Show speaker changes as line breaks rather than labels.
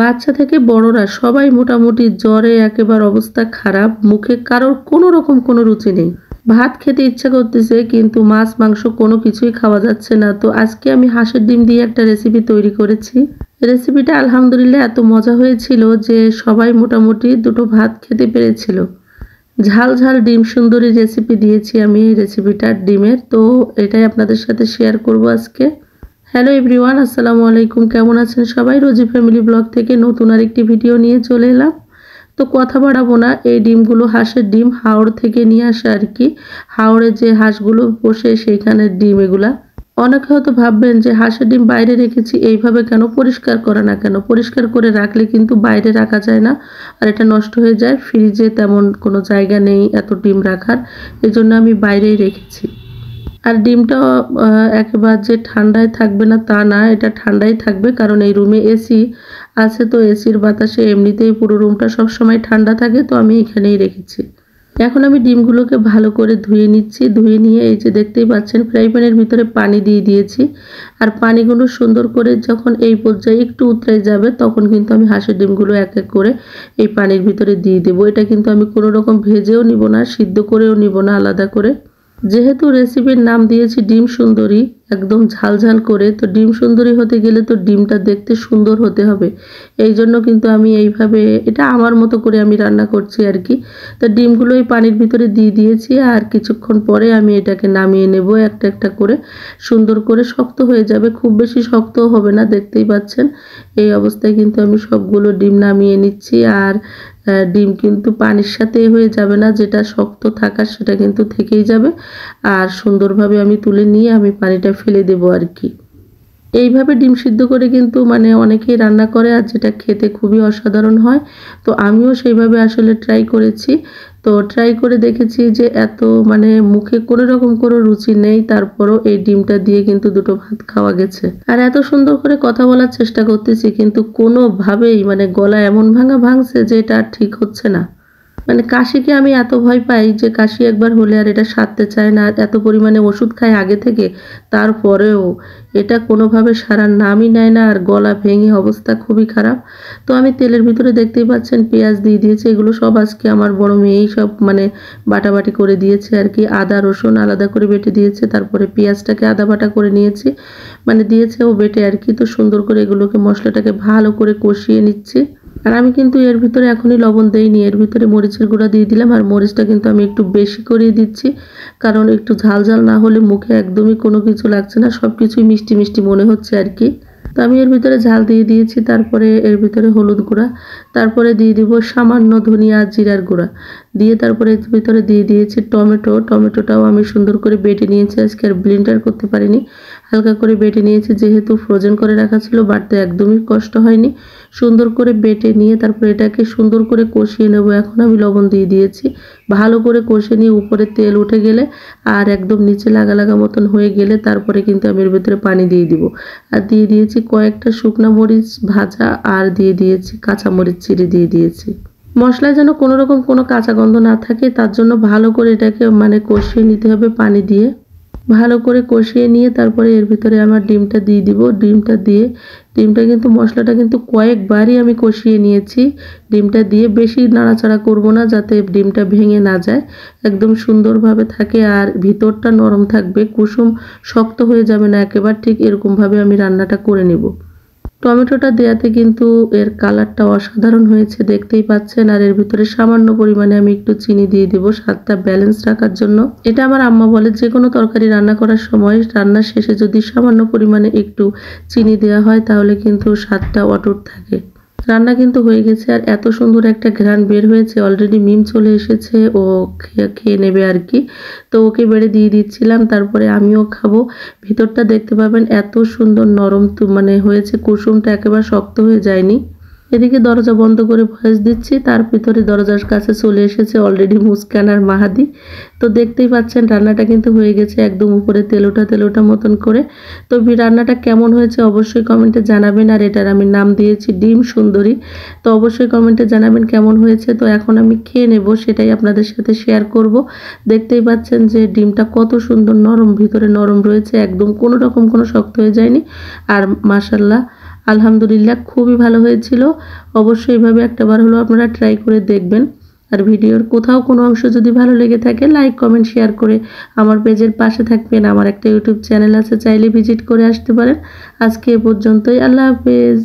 বাচ্চা থেকে বড়রা সবাই মোটামুটি জ্বরে একেবারে অবস্থা খারাপ, মুখে কারোর কোনো রকম কোনো রুচি নেই। ভাত খেতে ইচ্ছা করতেছে কিন্তু মাছ মাংস কোনো কিছুই খাওয়া যাচ্ছে না। তো আজকে আমি হাঁসের ডিম দিয়ে একটা রেসিপি তৈরি করেছি। রেসিপিটা আলহামদুলিল্লাহ এত মজা হয়েছিল যে সবাই মোটামুটি দুটো ভাত খেতে পেরেছিল। ঝাল ঝাল ডিম সুন্দরী রেসিপি দিয়েছি আমি এই রেসিপিটা ডিমের, তো এটাই আপনাদের সাথে শেয়ার করব আজকে। হ্যালো এভরিওয়ান, আসসালামু আলাইকুম। কেমন আছেন সবাই? রোজি ফ্যামিলি ব্লগ থেকে নতুন আরেকটি ভিডিও নিয়ে চলে এলাম। তো কথা বাড়াবো না, এই ডিমগুলো হাঁসের ডিম হাওড় থেকে নিয়ে আসা আর কি। হাওড়ে যে হাঁসগুলো বসে সেইখানের ডিম এগুলা। অনেকে হয়তো ভাববেন যে হাঁসের ডিম বাইরে রেখেছি এইভাবে কেন, পরিষ্কার করে না কেন? পরিষ্কার করে রাখলে কিন্তু বাইরে রাখা যায় না, আর এটা নষ্ট হয়ে যায়। ফ্রিজে তেমন কোনো জায়গা নেই এত ডিম রাখার, এই জন্য আমি বাইরেই রেখেছি। আর ডিমটা একেবারে যে ঠান্ডায় থাকবে না তা না, এটা ঠান্ডাই থাকবে, কারণ এই রুমে এসি আছে। তো এসির বাতাসে এমনিতেই পুরো রুমটা সবসময় ঠান্ডা থাকে, তো আমি এখানেই রেখেছি। এখন আমি ডিমগুলোকে ভালো করে ধুয়ে নিচ্ছি। ধুয়ে নিয়ে এই যে দেখতেই পাচ্ছেন ফ্রাই প্যানের ভিতরে পানি দিয়ে দিয়েছি। আর পানিগুলো সুন্দর করে যখন এই পর্যায়ে একটু উতরে যাবে তখন কিন্তু আমি হাঁসের ডিমগুলো এক এক করে এই পানির ভিতরে দিয়ে দেবো। এটা কিন্তু আমি কোনো রকম ভেজেও নিব না, সিদ্ধ করেও নিব না আলাদা করে। যেহেতু রেসিপির নাম দিয়েছি ডিম সুন্দরী, একদম ঝাল ঝাল করে, তো ডিম সুন্দরী হতে গেলে তো ডিমটা দেখতে সুন্দর হতে হবে। এই জন্য কিন্তু আমি এইভাবে, এটা আমার মতো করে আমি রান্না করছি আর কি। তো ডিমগুলো এই পানির ভিতরে দিয়ে দিয়েছি, আর কিছুক্ষণ পরে আমি এটাকে নামিয়ে নেব একটা একটা করে। সুন্দর করে শক্ত হয়ে যাবে, খুব বেশি শক্তও হবে না, দেখতেই পাচ্ছেন। এই অবস্থায় কিন্তু আমি সবগুলো ডিম নামিয়ে নিচ্ছি। আর ডিম কিন্তু পানির সাথে হয়ে যাবে না, যেটা শক্ত থাকার সেটা কিন্তু থেকেই যাবে। আর সুন্দরভাবে আমি তুলে নিয়ে আমি পানিটা ফেলে দেবো আর কি। এইভাবে ডিম সিদ্ধ করে কিন্তু মানে অনেকেই রান্না করে, আর যেটা খেতে খুবই অসাধারণ হয়। তো আমিও সেইভাবে আসলে ট্রাই করেছি। তো ট্রাই করে দেখেছি যে এত মানে মুখে কোনো রকম কোনো রুচি নেই, তারপরও এই ডিমটা দিয়ে কিন্তু দুটো ভাত খাওয়া গেছে। আর এত সুন্দর করে কথা বলার চেষ্টা করতেছি কিন্তু কোনোভাবেই মানে গলা এমন ভাঙছে যে এটা আর ঠিক হচ্ছে না। মানে কাশিকে আমি এত ভয় পাই যে কাশি একবার হলে আর এটা সারতে চায় না। এত পরিমাণে ওষুধ খাই আগে থেকে, তারপরেও এটা কোনোভাবে সারার নামই নেয় না, আর গলা ভেঙে অবস্থা খুবই খারাপ। তো আমি তেলের ভিতরে দেখতেই পাচ্ছেন পেঁয়াজ দিয়ে দিয়েছি। এগুলো সব আজকে আমার বড় মেয়েই সব মানে বাটাবাটি করে দিয়েছে আর কি। আদা রসুন আলাদা করে বেটে দিয়েছে, তারপরে পেঁয়াজটাকে আদা বাটা করে নিয়েছি, মানে দিয়েছে ও বেটে আর কি। তো সুন্দর করে এগুলোকে মশলাটাকে ভালো করে কষিয়ে নিচ্ছি। আর আমি কিন্তু এর ভিতরে এখনই লবণ দেইনি, এর ভিতরে মরিচের গুঁড়া দিয়ে দিলাম। আর মরিচটা কিন্তু আমি একটু বেশি করিয়ে দিচ্ছি, কারণ একটু ঝাল ঝাল না হলে মুখে একদমই কোনো কিছু লাগছে না, সব কিছুই মিষ্টি মিষ্টি মনে হচ্ছে আর কি। তো আমি এর ভিতরে ঝাল দিয়ে দিয়েছি, তারপরে এর ভিতরে হলুদ গুঁড়া, তারপরে দিয়ে দিব সামান্য ধনিয়া আর জিরার গুঁড়া দিয়ে, তারপরে এর ভিতরে দিয়ে দিয়েছি টমেটোটাও আমি সুন্দর করে বেটে নিয়েছি। আজকে আর ব্লেন্ডার করতে পারিনি, হালকা করে বেটে নিয়েছি, যেহেতু ফ্রোজেন করে রাখা ছিল, বাটতে একদমই কষ্ট হয়নি। সুন্দর করে বেটে নিয়ে তারপরে এটাকে সুন্দর করে কষিয়ে নেব। এখন আমি লবণ দিয়ে দিয়েছি, ভালো করে কষে নিয়ে উপরে তেল উঠে গেলে আর একদম নিচে লাগা লাগা মতন হয়ে গেলে তারপরে কিন্তু আমি এর ভিতরে পানি দিয়ে দিব। আর দিয়ে দিয়েছি কয়েকটা শুকনো মরিচ ভাজা, আর দিয়ে দিয়েছি কাঁচা মরিচ চিড়ে দিয়ে দিয়েছি। মশলায় যেন কোনো রকম কোনো কাঁচা গন্ধ না থাকে, তার জন্য ভালো করে এটাকে মানে কষিয়ে নিতে হবে পানি দিয়ে। ভালো করে কষিয়ে নিয়ে তারপরে এর ভিতরে আমার ডিমটা দিয়ে দিব। ডিমটা কিন্তু মশলাটা কিন্তু কয়েকবারই আমি কষিয়ে নিয়েছি। ডিমটা দিয়ে বেশি নাড়াচাড়া করব না, যাতে ডিমটা ভেঙে না যায়, একদম সুন্দরভাবে থাকে আর ভিতরটা নরম থাকবে, কুসুম শক্ত হয়ে যাবে না একেবারে, ঠিক এরকমভাবে আমি রান্নাটা করে নেব। টমেটোটা দেওয়াতে কিন্তু এর কালারটা অসাধারণ হয়েছে, দেখতেই পাচ্ছেন। আর এর ভিতরে সামান্য পরিমাণে আমি একটু চিনি দিয়ে দিব স্বাদটা ব্যালেন্স রাখার জন্য। এটা আমার আম্মা বলে যে কোনো তরকারি রান্না করার সময় রান্নার শেষে যদি সামান্য পরিমাণে একটু চিনি দেওয়া হয় তাহলে কিন্তু স্বাদটা অটুট থাকে। রান্না কিন্তু হয়ে গেছে, আর এত সুন্দর একটা ঘ্রাণ বের হয়েছে, অলরেডি মিম চলে এসেছে, ও খেয়ে নেবে আর কি। তো ওকে বেড়ে দিয়ে দিচ্ছিলাম, তারপরে আমিও খাবো। ভিতরটা দেখতে পাবেন এত সুন্দর নরম মানে হয়েছে, কুসুমটা একেবারে শক্ত হয়ে যায়নি। এদিকে দরজা বন্ধ করে ভয়েস দিচ্ছি, তার ভিতরে দরজার কাছে চলে এসেছে অলরেডি মুস্কান আর মাহাদি। তো দেখতেই পাচ্ছেন রান্নাটা কিন্তু হয়ে গেছে, একদম উপরে তেলোটা মতন করে। তো রান্নাটা কেমন হয়েছে অবশ্যই কমেন্টে জানাবেন। আর এটার আমি নাম দিয়েছি ডিম সুন্দরী, তো অবশ্যই কমেন্টে জানাবেন কেমন হয়েছে। তো এখন আমি খেয়ে নেব, সেটাই আপনাদের সাথে শেয়ার করব। দেখতেই পাচ্ছেন যে ডিমটা কত সুন্দর নরম, ভিতরে নরম রয়েছে, একদম কোনো রকম কোনো শক্ত হয়ে যায়নি। আর মাশাআল্লাহ আলহামদুলিল্লাহ খুবই ভালো হয়েছিল। অবশ্যই এভাবে একটাবার হলো আপনারা ট্রাই করে দেখবেন। আর ভিডিওর কোথাও কোনো অংশ যদি ভালো লেগে থাকে লাইক কমেন্ট শেয়ার করে আমার পেজের পাশে থাকবেন। আমার একটা ইউটিউব চ্যানেল আছে, চাইলে ভিজিট করে আসতে পারেন। আজকে এ পর্যন্তই। আল্লাহ হাফেজ।